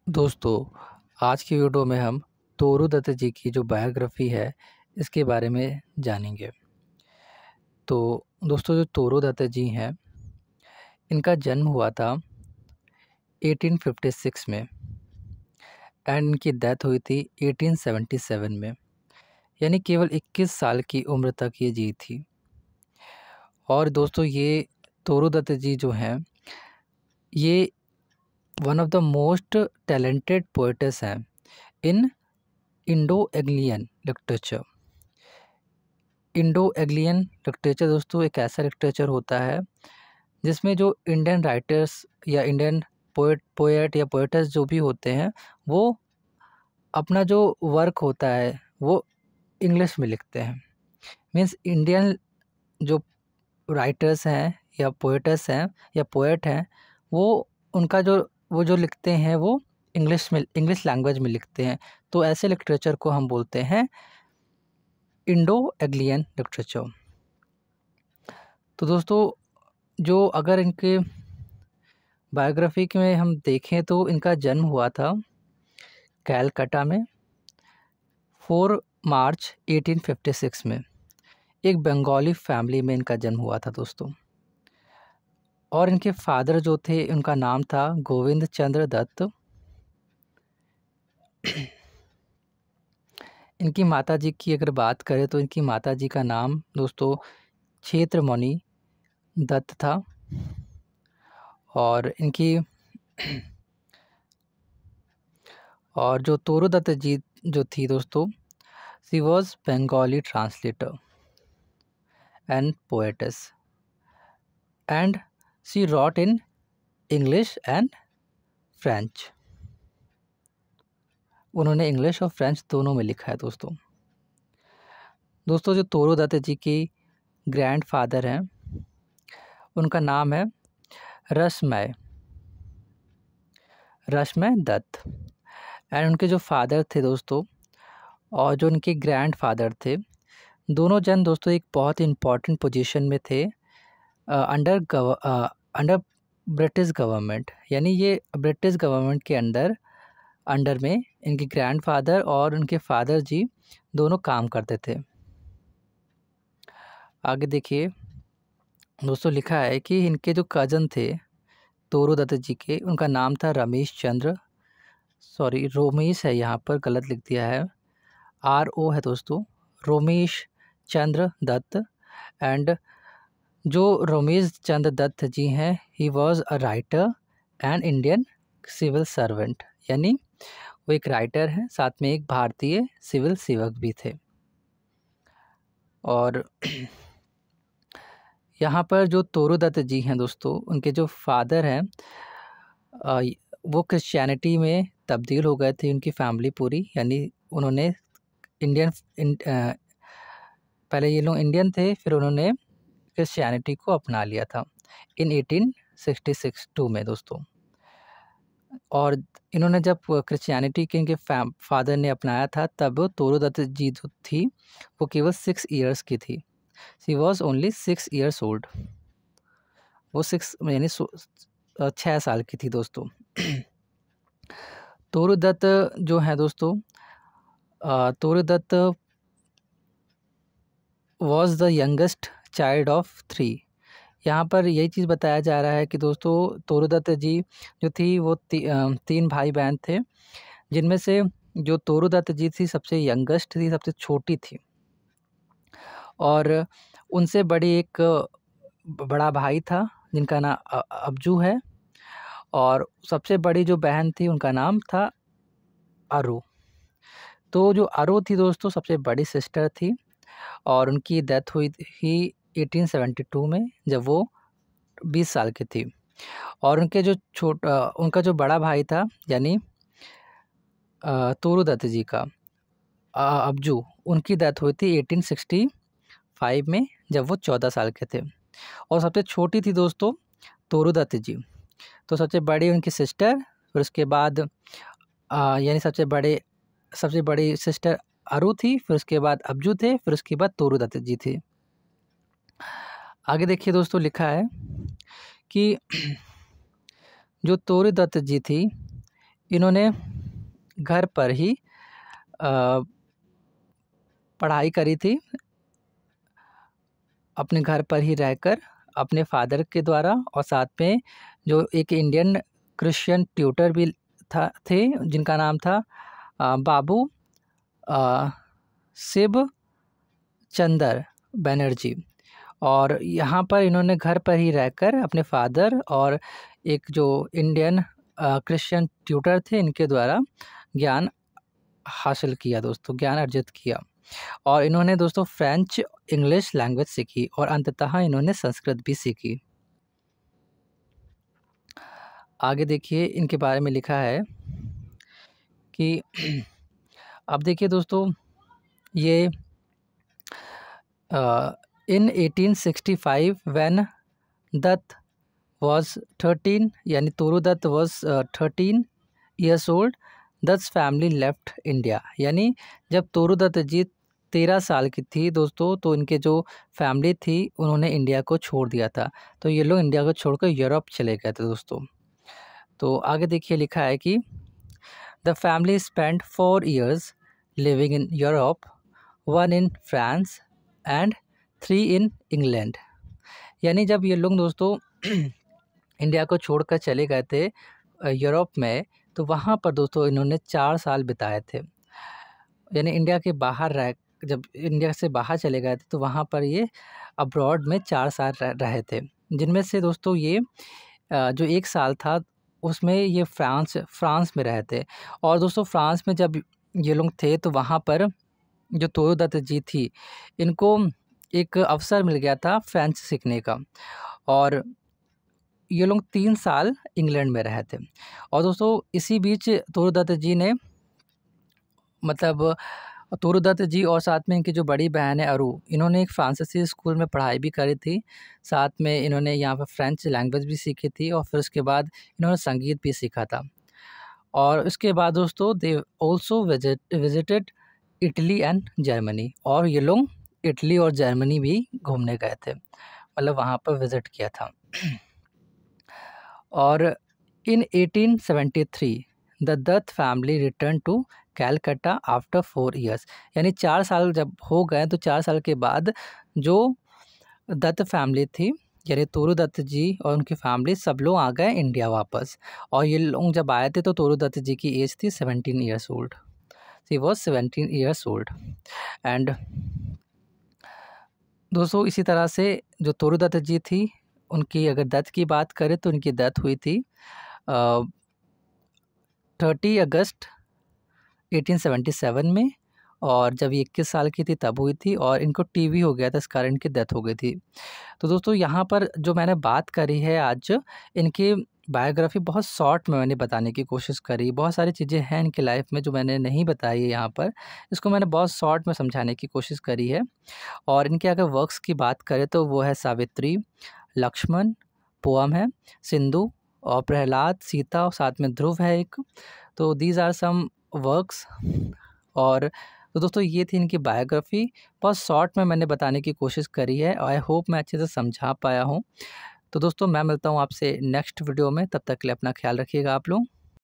दोस्तों, आज की वीडियो में हम तोरू दत्त जी की जो बायोग्राफी है, इसके बारे में जानेंगे। तो दोस्तों, जो तोरू दत्त जी हैं, इनका जन्म हुआ था 1856 में एंड इनकी डेथ हुई थी 1877 में। यानी केवल 21 साल की उम्र तक ये जी थी। और दोस्तों, ये तोरू दत्त जी जो हैं, ये one of the most talented poets हैं in Indo Anglian literature. Indo Anglian literature दोस्तों एक ऐसा लिटरेचर होता है जिसमें जो इंडियन राइटर्स या इंडियन पोएट या पोएटस जो भी होते हैं, वो अपना जो वर्क होता है वो इंग्लिश में लिखते हैं। मीन्स इंडियन जो राइटर्स हैं या पोएटस हैं या पोएट हैं, वो उनका जो वो जो लिखते हैं वो इंग्लिश लैंग्वेज में लिखते हैं। तो ऐसे लिटरेचर को हम बोलते हैं इंडो एंग्लियन लिटरेचर। तो दोस्तों, जो अगर इनके बायोग्राफी में हम देखें तो इनका जन्म हुआ था कैलकाटा में 4 मार्च 1856 में। एक बंगाली फैमिली में इनका जन्म हुआ था दोस्तों। और इनके फादर जो थे, उनका नाम था गोविंद चंद्र दत्त। इनकी माताजी की अगर बात करें तो इनकी माताजी का नाम दोस्तों क्षेत्रमणि दत्त था। और इनकी और जो तोरू दत्त जी जो थी दोस्तों, she was Bengali translator and poetess and she wrote in English and French. उन्होंने इंग्लिश और फ्रेंच दोनों में लिखा है दोस्तों। जो तोरू दत्त जी की ग्रैंड फादर हैं, उनका नाम है रसमय दत्त। एंड उनके जो फादर थे दोस्तों और जो उनके ग्रैंड फादर थे, दोनों जन दोस्तों एक बहुत इम्पॉर्टेंट पोजीशन में थे अंडर ब्रिटिश गवर्नमेंट। यानी ये ब्रिटिश गवर्नमेंट के अंडर में इनके ग्रैंडफादर और उनके फादर जी दोनों काम करते थे। आगे देखिए दोस्तों, लिखा है कि इनके जो कज़न थे तोरू दत्त जी के, उनका नाम था रोमेश है, यहाँ पर गलत लिख दिया है, RO है दोस्तों, रोमेश चंद्र दत्त। एंड जो रोमेश चंद्र दत्त जी हैं, he was a writer and Indian civil servant. यानी वो एक राइटर हैं, साथ में एक भारतीय सिविल सेवक भी थे। और यहाँ पर जो तोरू दत्त जी हैं दोस्तों, उनके जो फादर हैं वो क्रिश्चियनिटी में तब्दील हो गए थे, उनकी फैमिली पूरी। यानी उन्होंने पहले ये लोग इंडियन थे, फिर उन्होंने क्रिश्चियनिटी को अपना लिया था इन 1862 में दोस्तों। और इन्होंने जब क्रिश्चियनिटी के इनके फादर ने अपनाया था, तब तोरू दत्त जी जो थी वो केवल 6 ईयर्स की थी। She was only 6 years old. वो 6 साल की थी दोस्तों। तोरू दत्त जो है दोस्तों, Toru Dutt was the youngest child of 3। यहाँ पर यही चीज़ बताया जा रहा है कि दोस्तों तोरू दत्त जी जो थी वो 3 भाई बहन थे, जिनमें से जो तोरू दत्त जी थी सबसे यंगेस्ट थी, सबसे छोटी थी। और उनसे बड़ी एक बड़ा भाई था जिनका नाम अब्जू है। और सबसे बड़ी जो बहन थी उनका नाम था अरु। तो जो अरु थी दोस्तों सबसे बड़ी सिस्टर थी, और उनकी डेथ हुई ही 1872 में, जब वो 20 साल की थी। और उनका जो बड़ा भाई था, यानी तोरू दत्त जी का अब्जू, उनकी डेथ हुई थी 1865 में, जब वो 14 साल के थे। और सबसे छोटी थी दोस्तों तोरू दत्त जी। तो सबसे बड़ी उनकी सिस्टर, फिर उसके बाद यानी सबसे बड़ी सिस्टर अरु थी, फिर उसके बाद अब्जू थे, फिर उसके बाद तोरू दत्त जी थी। आगे देखिए दोस्तों, लिखा है कि जो तोरू दत्त जी थी, इन्होंने घर पर ही पढ़ाई करी थी, अपने घर पर ही रहकर अपने फादर के द्वारा, और साथ में जो एक इंडियन क्रिश्चियन ट्यूटर भी थे जिनका नाम था बाबू शिव चंदर बनर्जी। और यहाँ पर इन्होंने घर पर ही रहकर अपने फादर और एक जो इंडियन क्रिश्चियन ट्यूटर थे इनके द्वारा ज्ञान हासिल किया दोस्तों, ज्ञान अर्जित किया। और इन्होंने दोस्तों फ्रेंच, इंग्लिश लैंग्वेज सीखी और अंततः इन्होंने संस्कृत भी सीखी। आगे देखिए इनके बारे में लिखा है कि अब देखिए दोस्तों, ये इन 1865 व्हेन दत्त was 13, यानी Toru Dutt was 13 years old, Dutt family left India. यानी जब तोरू दत्त जी 13 साल की थी दोस्तों, तो इनके जो फैमिली थी उन्होंने इंडिया को छोड़ दिया था। तो ये लोग इंडिया को छोड़कर यूरोप चले गए थे दोस्तों। तो आगे देखिए लिखा है कि the family spend 4 years living in Europe, 1 in France and 3 in England. यानी जब ये लोग दोस्तों इंडिया को छोड़कर चले गए थे यूरोप में, तो वहाँ पर दोस्तों इन्होंने 4 साल बिताए थे। यानी इंडिया के बाहर जब इंडिया से बाहर चले गए थे तो वहाँ पर ये अब्रॉड में 4 साल रहे थे, जिनमें से दोस्तों ये जो 1 साल था उसमें ये फ्रांस में रहे थे। और दोस्तों फ्रांस में जब ये लोग थे तो वहाँ पर जो तोरू दत्त जी थी, इनको एक अवसर मिल गया था फ्रेंच सीखने का, और ये लोग 3 साल इंग्लैंड में रहे थे। और दोस्तों इसी बीच तोरू दत्त जी ने, मतलब तोरू दत्त जी और साथ में इनकी जो बड़ी बहन है अरू, इन्होंने एक फ्रांसीसी स्कूल में पढ़ाई भी करी थी। साथ में इन्होंने यहाँ पर फ्रेंच लैंग्वेज भी सीखी थी, और फिर उसके बाद इन्होंने संगीत भी सीखा था। और उसके बाद दोस्तों they also visited Italy and Germany, और ये लोग इटली और जर्मनी भी घूमने गए थे, मतलब वहाँ पर विज़िट किया था। और in 1873 the Dutt family return to Calcutta after 4 years। यानी 4 साल जब हो गए तो 4 साल के बाद जो दत्त फैमिली थी, यानी तोरू दत्त जी और उनकी फैमिली सब लोग आ गए इंडिया वापस। और ये लोग जब आए थे तो तोरू दत्त जी की एज थी 17 years old। She was 17 years old। And दोस्तों इसी तरह से जो तोरू दत्त जी थी, उनकी अगर डेथ की बात करें तो उनकी डेथ हुई थी 30 अगस्त 1877 में, और जब ये 21 साल की थी तब हुई थी, और इनको टीबी हो गया था, इस कारण इनकी डेथ हो गई थी। तो दोस्तों यहाँ पर जो मैंने बात करी है आज, इनकी बायोग्राफी बहुत शॉर्ट में मैंने बताने की कोशिश करी। बहुत सारी चीज़ें हैं इनकी लाइफ में जो मैंने नहीं बताई है यहाँ पर, इसको मैंने बहुत शॉर्ट में समझाने की कोशिश करी है। और इनके अगर वर्क्स की बात करें तो वो है सावित्री, लक्ष्मण पोअम है, सिंधु और प्रहलाद, सीता और साथ में ध्रुव है एक। तो दीज आर सम वर्क्स। और तो दोस्तों ये थी इनकी बायोग्राफी, बहुत शॉर्ट में मैंने बताने की कोशिश करी है। आई होप मैं अच्छे से समझा पाया हूँ। तो दोस्तों मैं मिलता हूँ आपसे नेक्स्ट वीडियो में, तब तक के लिए अपना ख्याल रखिएगा आप लोग।